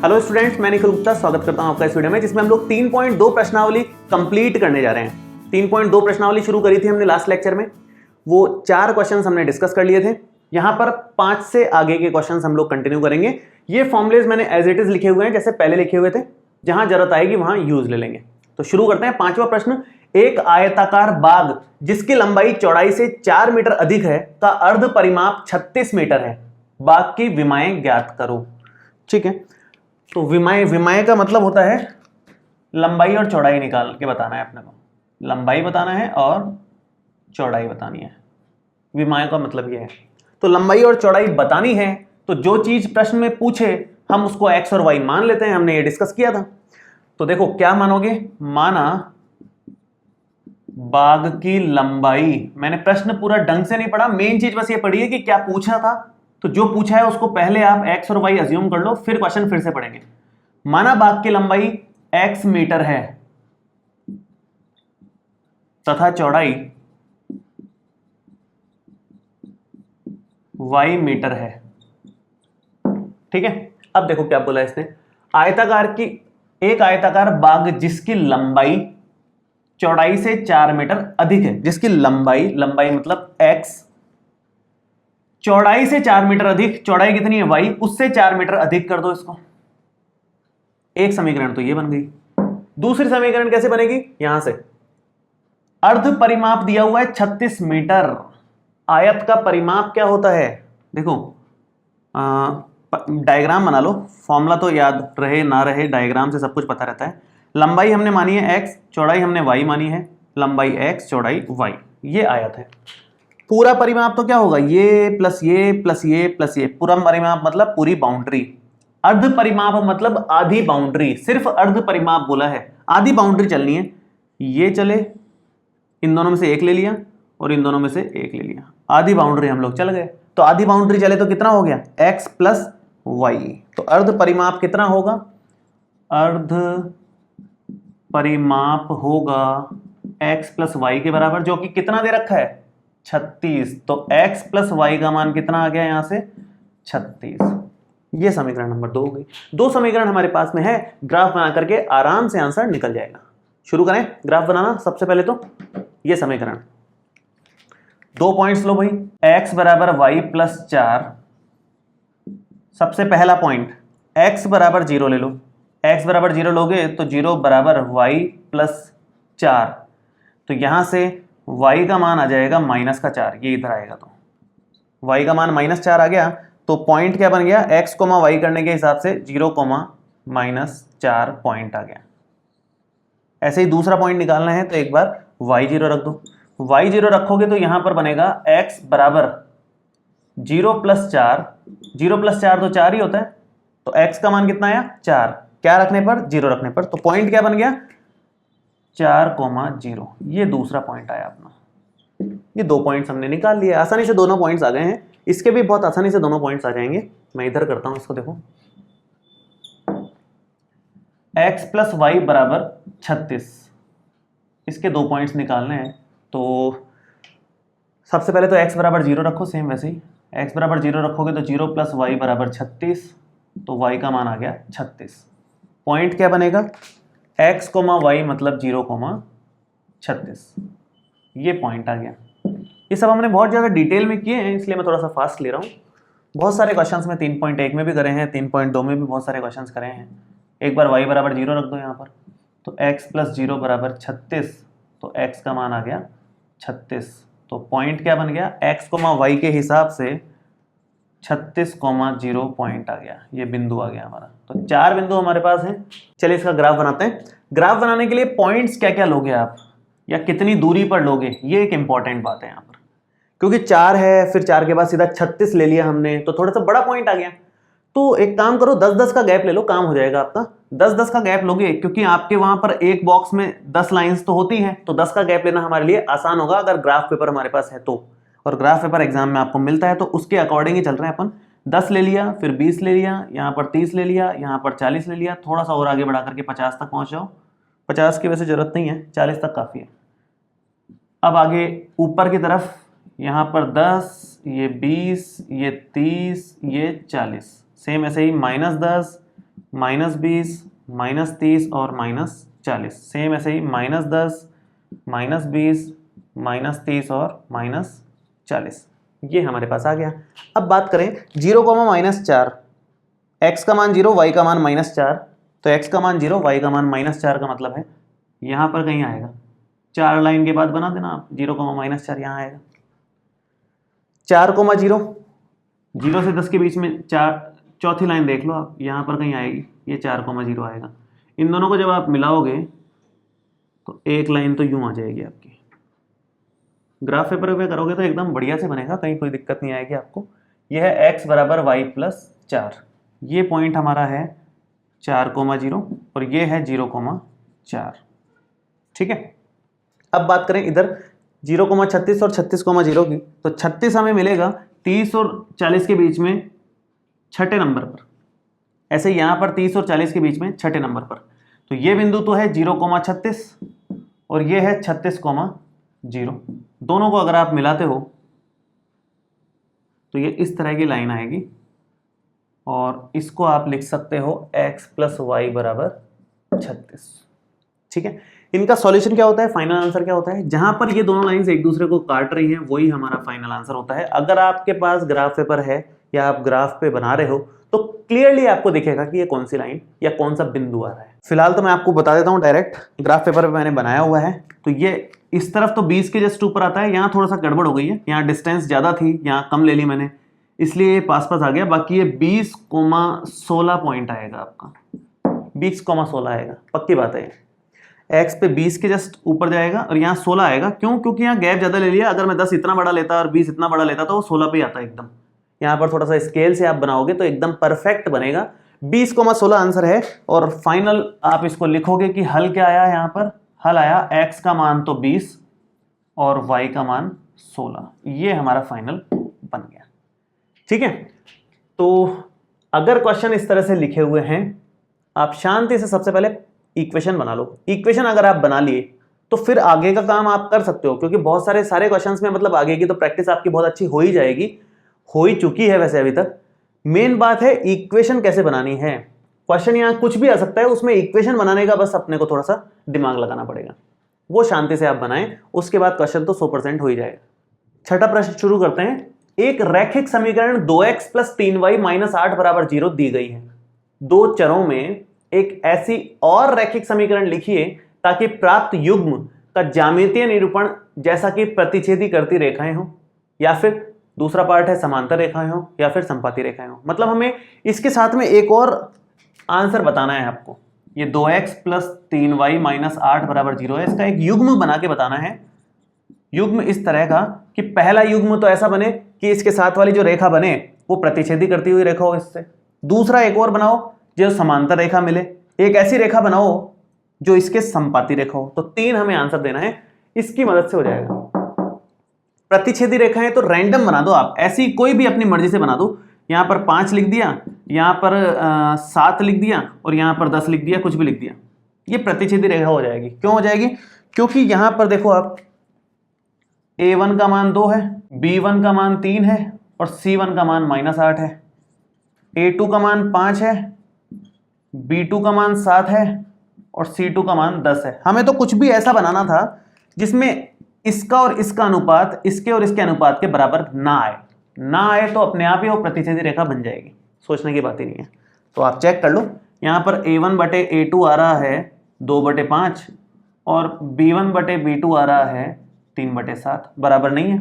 Hello students, मैं निखिल गुप्ता स्वागत करता हूं आपका इस वीडियो में, जिसमें हम लोग 3.2 प्रश्नावली कंप्लीट करने जा रहे हैं। 3.2 प्रश्नावली शुरू करी थी हमने लास्ट लेक्चर में। वो 4 क्वेश्चंस हमने डिस्कस कर लिए थे। यहां पर 5 से आगे के क्वेश्चंस हम लोग कंटिन्यू करेंगे। ये फॉर्मुलेज मैंने एज इट इज लिखे हुए हैं, जैसे पहले लिखे हुए थे। जहां जरूरत आएगी वहां यूज ले लेंगे। तो शुरू करते हैं। 5वां प्रश्न, एक आयताकार बाग जिसकी लंबाई चौड़ाई से 4 मीटर अधिक है का अर्ध परिमाप 36 मीटर है। बाग की विमाएं ज्ञात करो। ठीक है, तो विमाएं का मतलब होता है लंबाई और चौड़ाई निकाल के बताना है अपने को। लंबाई बताना है और चौड़ाई बतानी है। विमाएं का मतलब ये है। तो लंबाई और चौड़ाई बतानी है तो जो चीज प्रश्न में पूछे हम उसको एक्स और वाई मान लेते हैं। हमने ये डिस्कस किया था। तो देखो क्या मानोगे। माना बाग की लंबाई, मैंने प्रश्न पूरा ढंग से नहीं पढ़ा, मेन चीज बस ये पढ़ी है कि क्या पूछा था। तो जो पूछा है उसको पहले आप x और y अज्यूम कर लो, फिर क्वेश्चन फिर से पढ़ेंगे। माना बाग की लंबाई x मीटर है तथा चौड़ाई y मीटर है। ठीक है, अब देखो क्या बोला इसने। एक आयताकार बाग जिसकी लंबाई चौड़ाई से 4 मीटर अधिक है। जिसकी लंबाई मतलब x, चौड़ाई से 4 मीटर अधिक, चौड़ाई कितनी है y, उससे 4 मीटर अधिक कर दो इसको। एक समीकरण तो ये बन गई। दूसरी समीकरण कैसे बनेगी, यहां से अर्ध परिमाप दिया हुआ है 36 मीटर। आयत का परिमाप क्या होता है, देखो डायग्राम बना लो। फॉर्मूला तो याद रहे ना रहे, डायग्राम से सब कुछ पता रहता है। लंबाई हमने मानी है x, चौड़ाई हमने y मानी है। लंबाई x, चौड़ाई y, ये आयत है। पूरा परिमाप तो क्या होगा, ये प्लस ये प्लस ये प्लस ये। पूरा परिमाप मतलब पूरी बाउंड्री। अर्ध परिमाप मतलब आधी बाउंड्री। सिर्फ अर्ध परिमाप बोला है, आधी बाउंड्री चलनी है। ये चले, इन दोनों में से एक ले लिया और इन दोनों में से एक ले लिया। आधी बाउंड्री हम लोग चल गए। तो आधी बाउंड्री चले तो कितना हो गया, x प्लस वाई। तो अर्ध परिमाप कितना होगा, अर्ध परिमाप होगा x प्लस वाई के बराबर, जो कि कितना दे रखा है 36। तो x प्लस वाई का मान कितना आ गया यहां से 36। ये समीकरण नंबर 2 हो गई। 2 समीकरण हमारे पास में है। ग्राफ बना करके आराम से आंसर निकल जाएगा। शुरू करें ग्राफ बनाना। सबसे पहले तो ये समीकरण, 2 पॉइंट्स लो भाई। x बराबर वाई प्लस 4। सबसे पहला पॉइंट x बराबर 0 ले लो। x बराबर 0 लोगे तो 0 बराबर वाई प्लस 4। तो यहां से y का मान आ जाएगा -4। ये इधर आएगा तो y का मान -4 आ गया। तो पॉइंट क्या बन गया, x, y करने के हिसाब से 0, -4 पॉइंट आ गया। ऐसे ही दूसरा पॉइंट निकालना है तो एक बार y0 रख दो। y0 रखोगे तो यहां पर बनेगा x बराबर 0 प्लस 4। 0 प्लस 4 तो 4 ही होता है। तो x का मान कितना आया 4, क्या रखने पर, 0 रखने पर। तो पॉइंट क्या बन गया 4,0। ये दूसरा पॉइंट आया अपना। ये 2 पॉइंट्स हमने निकाल लिए। आसानी से दोनों पॉइंट्स आ गए हैं। इसके भी बहुत आसानी से दोनों पॉइंट्स आ जाएंगे। मैं इधर करता हूं इसको, देखो x प्लस वाई बराबर 36। इसके 2 पॉइंट्स निकालने हैं। तो सबसे पहले तो x बराबर 0 रखो, सेम वैसे ही x बराबर 0 रखोगे तो 0 प्लस वाई बराबर 36। तो y का मान आ गया 36। पॉइंट क्या बनेगा, x, y मतलब 0, 36। ये पॉइंट आ गया। ये सब हमने बहुत ज़्यादा डिटेल में किए हैं, इसलिए मैं थोड़ा सा फास्ट ले रहा हूँ। बहुत सारे क्वेश्चंस में 3.1 में भी करे हैं, 3.2 में भी बहुत सारे क्वेश्चंस करे हैं। एक बार y बराबर 0 रख दो यहाँ पर। तो x प्लस 0 बराबर 36। तो x का मान आ गया 36। तो पॉइंट क्या बन गया, x, y के हिसाब से 36,0 पॉइंट आ गया। ये बिंदु आ गया हमारा। तो 4 बिंदु हमारे पास हैं। चलिए इसका ग्राफ बनाते हैं। ग्राफ बनाने के लिए पॉइंट्स क्या क्या लोगे आप, या कितनी दूरी पर लोगे, ये एक इंपॉर्टेंट बात है यहाँ पर। क्योंकि 4 है, फिर 4 के बाद सीधा 36 ले लिया हमने, तो थोड़ा सा बड़ा पॉइंट आ गया। तो एक काम करो, 10-10 का गैप ले लो, काम हो जाएगा आपका। 10-10 का गैप लोगे, क्योंकि आपके वहां पर एक बॉक्स में 10 लाइंस तो होती हैं। तो 10 का गैप लेना हमारे लिए आसान होगा अगर ग्राफ पेपर हमारे पास है तो। और ग्राफ पेपर एग्जाम में आपको मिलता है तो उसके अकॉर्डिंग ही चल रहे हैं अपन। 10 ले लिया, फिर 20 ले लिया, यहाँ पर 30 ले लिया, यहाँ पर 40 ले लिया। थोड़ा सा और आगे बढ़ा करके 50 तक पहुंच जाओ। 50 की वैसे जरूरत नहीं है, 40 तक काफी है। अब आगे ऊपर की तरफ यहाँ पर 10, ये 20, ये 30, ये 40। सेम ऐसे ही -10, -20, -30 और -40। सेम ऐसे ही -10, -20, -30 और -40, ये हमारे पास आ गया। अब बात करें 0, -4, x का मान 0, y का मान -4, तो x का मान 0, y का मान -4 का मतलब है यहाँ पर कहीं आएगा। 4 लाइन के बाद बना देना आप, 0, -4 यहाँ आएगा। 4, 0, 0 से 10 के बीच में 4, चौथी लाइन देख लो आप, यहाँ पर कहीं आएगी, ये 4, 0 आएगा। इन दोनों को जब आप मिलाओगे तो एक लाइन तो यूं आ जाएगी आपकी। ग्राफ पेपर पे करोगे तो एकदम बढ़िया से बनेगा, कहीं कोई दिक्कत नहीं आएगी आपको। यह है x बराबर y प्लस 4, ये पॉइंट हमारा है 4, 0 और ये है 0, 4, ठीक है। अब बात करें इधर 0, 36 और 36, 0 की, तो 36 हमें मिलेगा 30 और 40 के बीच में छठे नंबर पर। ऐसे यहाँ पर 30 और 40 के बीच में छठे नंबर पर, तो ये बिंदु तो है 0, 36 और ये है 36, 0। दोनों को अगर आप मिलाते हो तो ये इस तरह की लाइन आएगी और इसको आप लिख सकते हो x प्लस वाई बराबर 36, ठीक है। इनका सॉल्यूशन क्या होता है, फाइनल आंसर क्या होता है, जहां पर ये दोनों लाइंस एक दूसरे को काट रही हैं वही हमारा फाइनल आंसर होता है। अगर आपके पास ग्राफ पेपर है या आप ग्राफ पे बना रहे हो तो क्लियरली आपको दिखेगा कि ये कौन सी लाइन या कौन सा बिंदु आ रहा है। फिलहाल तो मैं आपको बता देता हूं डायरेक्ट, ग्राफ पेपर पे मैंने बनाया हुआ है। तो ये इस तरफ तो 20 के जस्ट ऊपर आता है, यहाँ थोड़ा सा गड़बड़ हो गई है, यहाँ डिस्टेंस ज़्यादा थी, यहाँ कम ले ली मैंने, इसलिए ये पास पास आ गया। बाकी ये 20,16 पॉइंट आएगा आपका, 20,16 आएगा, पक्की बात है। x पे 20 के जस्ट ऊपर जाएगा और यहाँ 16 आएगा। क्यों? क्योंकि यहाँ गैप ज़्यादा ले लिया। अगर मैं 10 इतना बड़ा लेता और 20 इतना बड़ा लेता तो वो 16 पे ही आता एकदम। यहाँ पर थोड़ा सा स्केल से आप बनाओगे तो एकदम परफेक्ट बनेगा। 20,16 आंसर है। और फाइनल आप इसको लिखोगे कि हल क्या आया, यहाँ पर हल आया x का मान तो 20 और y का मान 16। ये हमारा फाइनल बन गया, ठीक है। तो अगर क्वेश्चन इस तरह से लिखे हुए हैं, आप शांति से सबसे पहले इक्वेशन बना लो। इक्वेशन अगर आप बना लिए तो फिर आगे का काम आप कर सकते हो, क्योंकि बहुत सारे क्वेश्चंस में मतलब आगे की तो प्रैक्टिस आपकी बहुत अच्छी हो ही जाएगी, हो ही चुकी है वैसे अभी तक। मेन बात है इक्वेशन कैसे बनानी है। क्वेश्चन यहाँ कुछ भी आ सकता है, उसमें इक्वेशन बनाने का बस अपने को थोड़ा सा दिमाग लगाना पड़ेगा। वो शांति से आप बनाएं, उसके बाद क्वेश्चन तो 100% हो ही जाएगा। छठा प्रश्न शुरू करते हैं। एक रैखिक समीकरण 2x + 3y - 8 = 0 दी गई है। दो चरों में एक ऐसी और रैखिक समीकरण लिखिए ताकि प्राप्त युग्म का ज्यामितीय निरूपण जैसा कि प्रतिच्छेदी करती रेखाएं हो, या फिर दूसरा पार्ट है समांतर रेखाएं हो, या फिर संपाती रेखाएं हो। मतलब हमें इसके साथ में एक और आंसर बताना है आपको। ये 2x + 3y - 8 = 0 है, इसका एक युग्म बना के बताना है। युग्म इस तरह का कि पहला युग्म तो ऐसा बने कि इसके साथ वाली जो रेखा बने वो प्रतिच्छेदी करती हुई रेखा हो इससे। दूसरा एक और बनाओ जो समांतर रेखा मिले, एक ऐसी रेखा बनाओ जो इसके संपाती रेखा हो। तो 3 हमें आंसर देना है, इसकी मदद से हो जाएगा। प्रतिच्छेदी रेखाएं तो रैंडम बना दो आप, ऐसी कोई भी अपनी मर्जी से बना दो। यहां पर 5 लिख दिया, यहां पर 7 लिख दिया और यहां पर 10 लिख दिया, कुछ भी लिख दिया, ये प्रतिच्छेदी रेखा हो जाएगी। क्यों हो जाएगी? क्योंकि यहां पर देखो आप, a1 का मान 2 है, b1 का मान 3 है और c1 का मान -8 है, a2 का मान 5 है, b2 का मान 7 है और c2 का मान 10 है। हमें तो कुछ भी ऐसा बनाना था जिसमें इसका और इसका अनुपात इसके और इसके अनुपात के बराबर ना आए तो अपने आप ही वो प्रतिच्छेदी रेखा बन जाएगी, सोचने की बात ही नहीं है। तो आप चेक कर लो, यहाँ पर a1/a2 आ रहा है 2/5 और b1/b2 आ रहा है 3/7, बराबर नहीं है।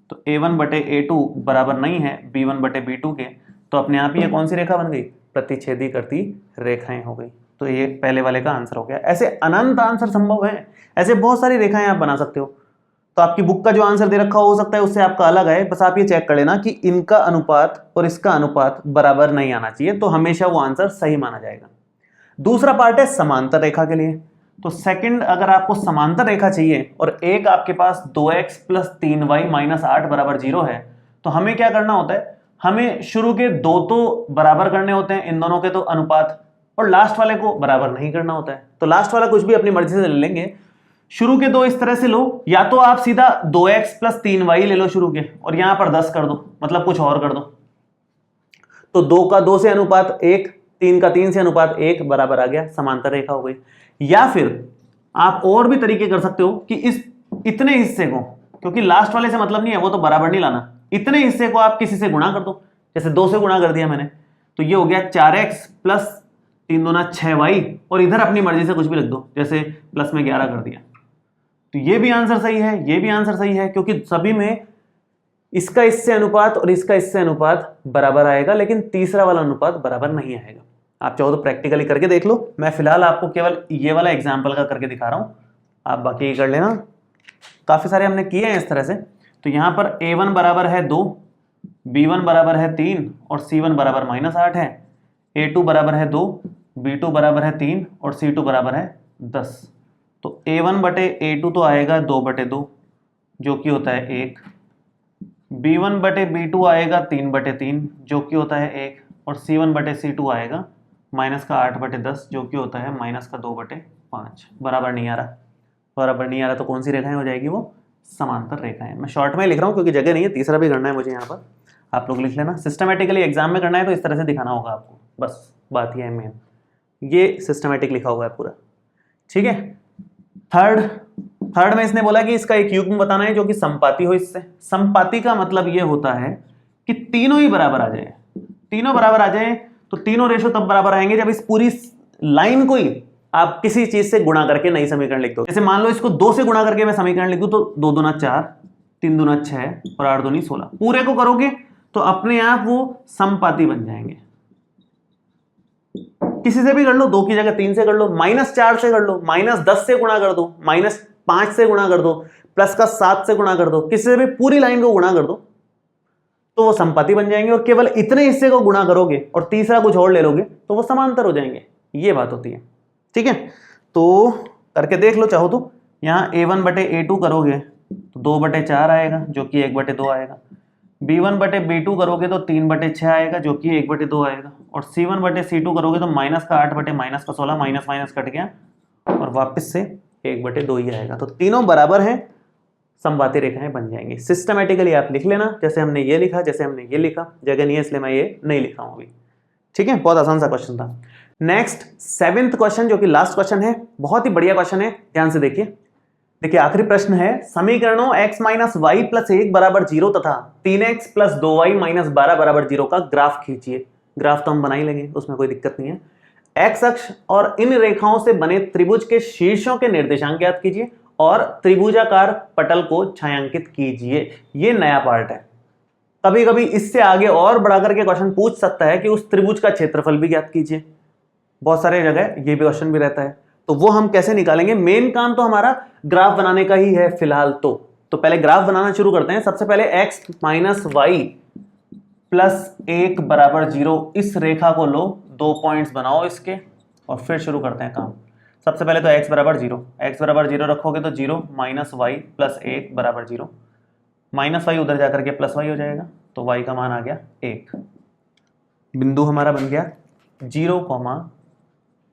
तो a1/a2 बराबर नहीं है b1/b2 के, तो अपने आप ही ये कौन सी रेखा बन गई? प्रतिच्छेदी करती रेखाएं हो गई। तो ये पहले वाले का आंसर हो गया। ऐसे अनंत आंसर संभव है, ऐसे बहुत सारी रेखाएं आप बना सकते हो। तो आपकी बुक का जो आंसर दे रखा हो सकता है उससे आपका अलग है, बस आप ये चेक कर लेना कि इनका अनुपात और इसका अनुपात बराबर नहीं आना चाहिए, तो हमेशा वो आंसर सही माना जाएगा। दूसरा पार्ट है समांतर रेखा के लिए। तो सेकंड, अगर आपको समांतर रेखा चाहिए और एक आपके पास 2x + 3y - 8 = 0 है, तो हमें क्या करना होता है? हमें शुरू के दो तो बराबर करने होते हैं, इन दोनों के तो अनुपात, और लास्ट वाले को बराबर नहीं करना होता है। तो लास्ट वाला कुछ भी अपनी मर्जी से ले लेंगे। शुरू के दो इस तरह से लो, या तो आप सीधा 2x + 3y ले लो शुरू के और यहां पर 10 कर दो, मतलब कुछ और कर दो। तो 2 का 2 से अनुपात 1, 3 का 3 से अनुपात 1 बराबर आ गया, समांतर रेखा हो गई। या फिर आप और भी तरीके कर सकते हो कि इस इतने हिस्से को, क्योंकि लास्ट वाले से मतलब नहीं है, वो तो बराबर नहीं लाना, इतने हिस्से को आप किसी से गुणा कर दो। जैसे 2 से गुणा कर दिया मैंने, तो ये हो गया 4x प्लस 3 दूना 6y, और इधर अपनी मर्जी से कुछ भी लिख दो, जैसे प्लस में 11 कर दिया। तो ये भी आंसर सही है, ये भी आंसर सही है, क्योंकि सभी में इसका इससे अनुपात और इसका इससे अनुपात बराबर आएगा, लेकिन तीसरा वाला अनुपात बराबर नहीं आएगा। आप चाहो तो प्रैक्टिकली करके देख लो, मैं फिलहाल आपको केवल ये वाला एग्जाम्पल का करके दिखा रहा हूं, आप बाकी कर लेना। काफी सारे हमने किए हैं इस तरह से। तो यहां पर a1 बराबर है 2, b1 बराबर है 3 और c1 बराबर -8 है, a2 बराबर है 2, b2 बराबर है 3 और c2 बराबर है 10। तो a1 बटे a2 तो आएगा 2/2, जो कि होता है 1, b1 बटे b2 आएगा 3/3, जो कि होता है 1, और c1 बटे c2 आएगा -8/10, जो कि होता है -2/5। बराबर नहीं आ रहा, बराबर नहीं आ रहा, तो कौन सी रेखाएं हो जाएगी वो? समांतर रेखाएं। मैं शॉर्ट में लिख रहा हूं क्योंकि जगह नहीं है, तीसरा भी करना है मुझे यहाँ पर, आप लोग लिख लेना। सिस्टमेटिकली एग्जाम में करना है तो इस तरह से दिखाना होगा आपको, बस बात ये है मेन, ये सिस्टमेटिक लिखा हुआ है पूरा, ठीक है। थर्ड में इसने बोला कि इसका एक युग्म बताना है जो कि संपाती हो इससे। संपाती का मतलब ये होता है कि तीनों ही बराबर आ जाए, तीनों बराबर आ जाए। तो तीनों रेशो तब बराबर आएंगे जब इस पूरी लाइन को ही आप किसी चीज से गुणा करके नई समीकरण लिख दो। जैसे मान लो इसको 2 से गुणा करके मैं समीकरण लिख दूं, तो 2 दूना 4, 3 दूना 6 और 8 दूनी 16। पूरे को करोगे तो अपने आप वो संपाती बन जाएंगे। किसी से भी कर लो, 2 की जगह 3 से कर लो, -4 से कर लो, -10 से गुणा कर दो, -5 से गुणा कर दो, प्लस का 7 से गुणा कर दो, किसी से भी पूरी लाइन को गुणा कर दो तो वो संपाती बन जाएंगे। और केवल इतने हिस्से को गुणा करोगे और तीसरा कुछ और ले लोगे तो वो समांतर हो जाएंगे। ये बात होती है, ठीक है। तो करके देख लो चाहो तो। यहाँ a1 बटे a2 करोगे तो 2/4 आएगा, जो कि 1/2 आएगा। b1 बटे b2 करोगे तो 3/6 आएगा, जो कि 1/2 आएगा। और c1 बटे c2 करोगे तो -8 बटे -16, माइनस कट गया और वापस से 1/2 ही आएगा। तो तीनों बराबर हैं, समबाती रेखाएं बन जाएंगी। सिस्टमेटिकली आप लिख लेना, जैसे हमने ये लिखा, जैसे हमने ये लिखा, जगह नहीं है इसलिए मैं ये नहीं लिख रहा हूं अभी, ठीक है। बहुत आसान सा क्वेश्चन था। नेक्स्ट 7th क्वेश्चन, जो कि लास्ट क्वेश्चन है, बहुत ही बढ़िया क्वेश्चन है, ध्यान से देखिए। देखिए आखिरी प्रश्न है, समीकरणों x - y + 1 बराबर 0 तथा 3x + 2y - 12 बराबर 0 का ग्राफ खींचिए। ग्राफ तो हम बना ही लेंगे, उसमें कोई दिक्कत नहीं है। x अक्ष और इन रेखाओं से बने त्रिभुज के शीर्षों के निर्देशांक ज्ञात कीजिए और त्रिभुजाकार पटल को छायांकित कीजिए। ये नया पार्ट है। कभी कभी इससे आगे और बढ़ा करके क्वेश्चन पूछ सकता है कि उस त्रिभुज का क्षेत्रफल भी ज्ञात कीजिए। बहुत सारे जगह ये भी क्वेश्चन भी रहता है, तो वो हम कैसे निकालेंगे? मेन काम तो हमारा ग्राफ बनाने का ही है फिलहाल। तो पहले ग्राफ बनाना शुरू करते हैं। सबसे पहले x - y + 1 बराबर 0, इस रेखा को लो, 2 पॉइंट्स बनाओ इसके और फिर शुरू करते हैं काम। सबसे पहले तो x बराबर 0, x बराबर 0 रखोगे तो 0 - y + 1 बराबर 0, -y उधर जाकर के +y हो जाएगा, तो y का मान आ गया 1। बिंदु हमारा बन गया 0,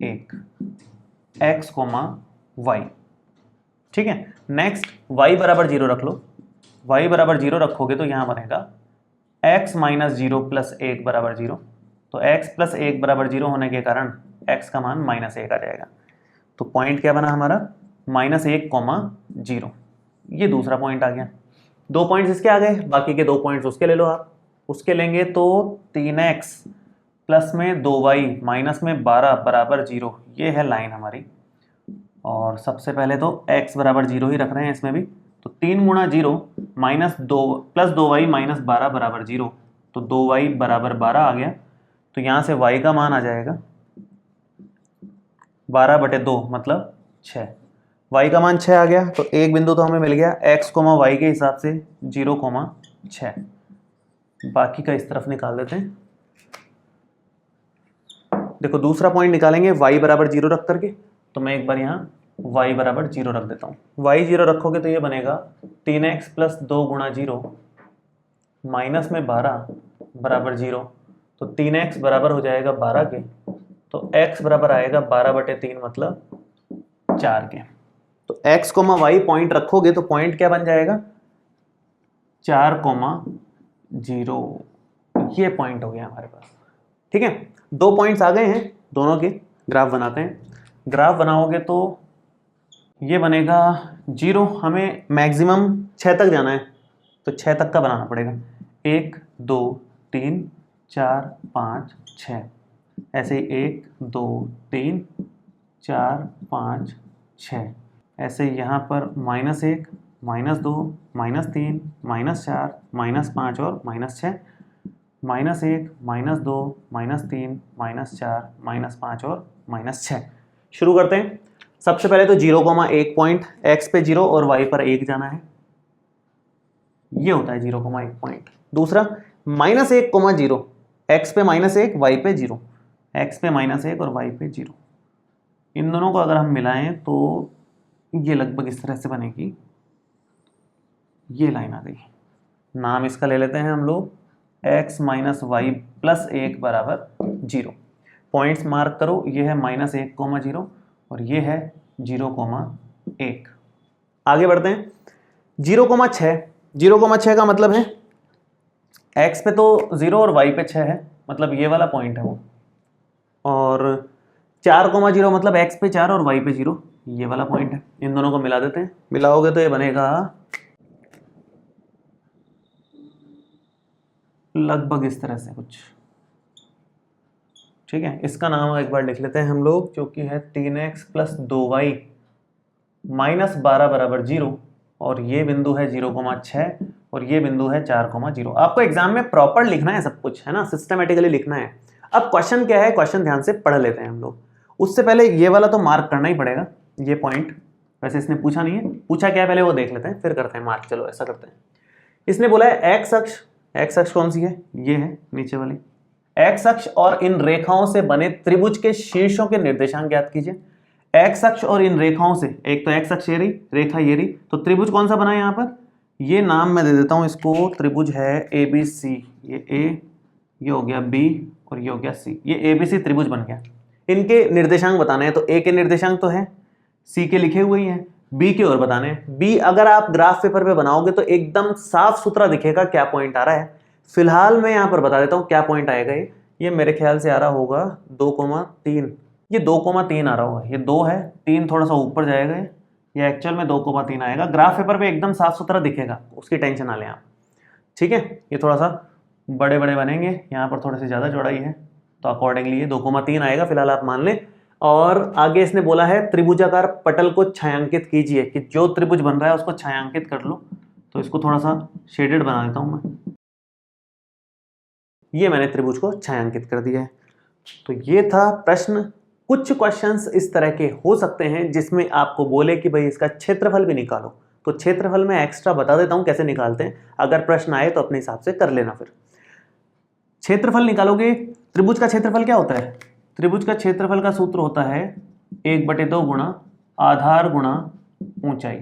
1, x, y, ठीक है। नेक्स्ट y बराबर 0 रख लो। y बराबर 0 रखोगे तो यहां बनेगा x - 0 + 1 बराबर 0। तो x + 1 बराबर 0 होने के कारण x का मान -1 आ जाएगा। तो पॉइंट क्या बना हमारा? -1, 0। ये दूसरा पॉइंट आ गया। 2 पॉइंट्स इसके आ गए, बाकी के 2 पॉइंट्स उसके ले लो आप। उसके लेंगे तो 3x प्लस में 2y माइनस में 12 बराबर 0, ये है लाइन हमारी। और सबसे पहले तो x बराबर 0 ही रख रहे हैं इसमें भी, तो 3 गुणा 0 -2 + 2y - 12 बराबर 0, तो 2y बराबर 12 आ गया। तो यहाँ से y का मान आ जाएगा 12/2 मतलब 6। y का मान 6 आ गया, तो एक बिंदु तो हमें मिल गया x, y के हिसाब से 0, 6। बाकी का इस तरफ निकाल देते हैं। देखो दूसरा पॉइंट निकालेंगे y बराबर 0 रख करके, तो मैं एक बार यहाँ y बराबर 0 रख देता हूँ। y 0 रखोगे तो ये बनेगा 3x + 2 गुणा 0 माइनस में 12 बराबर 0, तो 3x बराबर हो जाएगा 12 के, तो x बराबर आएगा 12/3 मतलब 4 के। तो x, y पॉइंट रखोगे तो पॉइंट क्या बन जाएगा? 4, 0। ये पॉइंट हो गया हमारे पास, ठीक है, 2 पॉइंट्स आ गए हैं दोनों के, ग्राफ बनाते हैं। ग्राफ बनाओगे तो ये बनेगा 0, हमें मैक्सिमम 6 तक जाना है तो 6 तक का बनाना पड़ेगा। 1 2 3 4 5 6, ऐसे 1 2 3 4 5 6, ऐसे यहाँ पर -1 -2 -3 -4 -5 और -6, -1 -2 -3 -4 -5 और -6। शुरू करते हैं। सबसे पहले तो 0,1 पॉइंट, x पे 0 और y पर 1 जाना है, ये होता है 0,1 पॉइंट। दूसरा -1,0, x पे -1 y पे 0, x पे -1 और y पे 0, इन दोनों को अगर हम मिलाएं तो ये लगभग इस तरह से बनेगी, ये लाइन आ गई। नाम इसका ले लेते हैं हम लोग x - y + 1 बराबर 0। पॉइंट्स मार्क करो, ये है -1,0 और ये है 0,1। आगे बढ़ते हैं। 0,6 का मतलब है x पे तो 0 और y पे 6 है, मतलब ये वाला पॉइंट है वो। और 4,0 मतलब x पे 4 और y पे 0, ये वाला पॉइंट है। इन दोनों को मिला देते हैं। मिलाओगे तो ये बनेगा लगभग इस तरह से कुछ, ठीक है। इसका नाम एक बार लिख लेते हैं हम लोग, जो कि है 3x + 2y - 12 बराबर 0, और ये बिंदु है 0,6 और ये बिंदु है 4,0। आपको एग्जाम में प्रॉपर लिखना है सब कुछ, है ना, सिस्टमेटिकली लिखना है। अब क्वेश्चन क्या है, क्वेश्चन ध्यान से पढ़ लेते हैं हम लोग। उससे पहले ये वाला तो मार्क करना ही पड़ेगा, ये पॉइंट। वैसे इसने पूछा नहीं है, पूछा क्या है पहले वो देख लेते हैं, फिर करते हैं मार्क। चलो ऐसा करते हैं। इसने बोला है x अक्ष कौन सी है, ये है नीचे वाली। x अक्ष और इन रेखाओं से बने त्रिभुज के शीर्षों के निर्देशांक ज्ञात कीजिए। x अक्ष और इन रेखाओं से, एक तो x अक्ष ये रही, रेखा ये रही, तो त्रिभुज कौन सा बना है यहाँ पर, ये नाम मैं दे देता हूँ इसको, त्रिभुज है ABC। ये A, ये हो गया B और ये हो गया C, ये ABC त्रिभुज बन गया। इनके निर्देशांक बताने हैं, तो A के निर्देशांक तो है, C के लिखे हुए ही हैं, B के और बताने हैं। B अगर आप ग्राफ पेपर पे बनाओगे तो एकदम साफ सुथरा दिखेगा क्या पॉइंट आ रहा है। फिलहाल मैं यहाँ पर बता देता हूँ क्या पॉइंट आएगा। ये मेरे ख्याल से आ रहा होगा 2,3, ये 2,3 आ रहा होगा, ये 2 है, 3 थोड़ा सा ऊपर जाएगा, ये एक्चुअल में 2,3 आएगा। ग्राफ पेपर पे एकदम साफ सुथरा दिखेगा, उसकी टेंशन ना लें आप, ठीक है। ये थोड़ा सा बड़े बड़े बनेंगे, यहाँ पर थोड़ी सी ज़्यादा चौड़ाई है, तो अकॉर्डिंगली ये 2,3 आएगा, फिलहाल आप मान लें। और आगे इसने बोला है त्रिभुजाकार पटल को छायांकित कीजिए, कि जो त्रिभुज बन रहा है उसको छायांकित कर लो। तो इसको थोड़ा सा शेडेड बना देता हूँ मैं, ये मैंने त्रिभुज को छायांकित कर दिया है। तो ये था प्रश्न। कुछ क्वेश्चंस इस तरह के हो सकते हैं जिसमें आपको बोले कि भाई इसका क्षेत्रफल भी निकालो, तो क्षेत्रफल मैं एक्स्ट्रा बता देता हूं कैसे निकालते हैं। अगर प्रश्न आए तो अपने हिसाब से कर लेना। फिर क्षेत्रफल निकालोगे, त्रिभुज का क्षेत्रफल क्या होता है, त्रिभुज का क्षेत्रफल का सूत्र होता है 1/2 गुणा आधार गुणा ऊंचाई।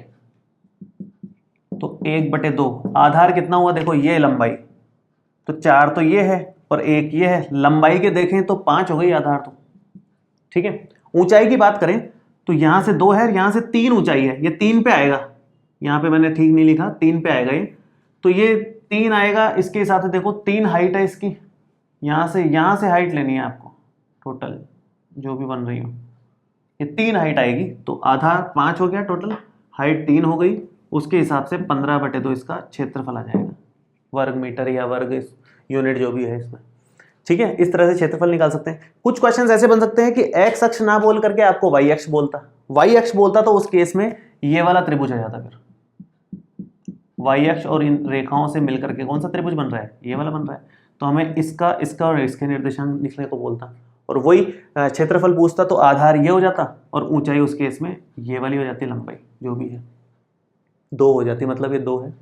तो 1/2, आधार कितना हुआ देखो, ये लंबाई, तो 4 तो ये है और 1 ये है, लंबाई के देखें तो 5 हो गई आधार, तो ठीक है। ऊंचाई की बात करें तो यहां से 2 है, यहां से 3 ऊंचाई है, ये 3 पे आएगा, यहां पे मैंने ठीक नहीं लिखा, 3 पे आएगा ये, तो ये 3 आएगा। इसके हिसाब से देखो 3 हाइट है इसकी, यहां से हाइट लेनी है आपको, टोटल जो भी बन रही हो, ये 3 हाइट आएगी। तो आधार 5 हो गया, टोटल हाइट 3 हो गई, उसके हिसाब से 15/2 इसका क्षेत्रफल आ जाएगा, वर्ग मीटर या वर्ग यूनिट जो भी है इसमें, ठीक है। इस तरह से क्षेत्रफल निकाल सकते हैं। कुछ क्वेश्चंस ऐसे बन सकते हैं कि x अक्ष ना बोल करके आपको y अक्ष बोलता, तो उस केस में ये वाला त्रिभुज आ जाता। फिर y अक्ष और इन रेखाओं से मिलकर के कौन सा त्रिभुज बन रहा है, ये वाला बन रहा है, तो हमें इसका और इसके निर्देशांक लिखने को बोलता, और वही क्षेत्रफल पूछता तो आधार ये हो जाता और ऊंचाई उस केस में ये वाली हो जाती, लंबाई जो भी है 2 हो जाती, मतलब ये 2 है।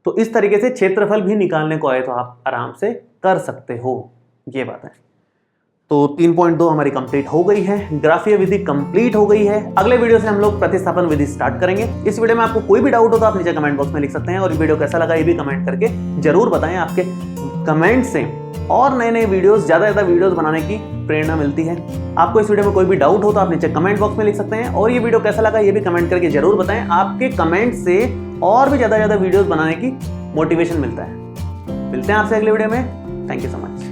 तो इस तरीके से क्षेत्रफल भी निकालने को आए तो आप आराम से कर सकते हो, ये बात है। तो 3.2 हमारी कंप्लीट हो गई है, ग्राफीय विधि कंप्लीट हो गई है। अगले वीडियो से हम लोग प्रतिस्थापन विधि स्टार्ट करेंगे। इस वीडियो में आपको कोई भी डाउट हो तो आप नीचे कमेंट बॉक्स में लिख सकते हैं, और वीडियो कैसा लगा ये भी कमेंट करके जरूर बताएं। आपके कमेंट से और नए वीडियोस, ज़्यादा वीडियोस बनाने की प्रेरणा मिलती है। आपको इस वीडियो में कोई भी डाउट हो तो आप नीचे कमेंट बॉक्स में लिख सकते हैं, और ये वीडियो कैसा लगा ये भी कमेंट करके जरूर बताएं। आपके कमेंट से और भी ज़्यादा वीडियोस बनाने की मोटिवेशन मिलता है। मिलते हैं आपसे अगले वीडियो में। Thank you so much.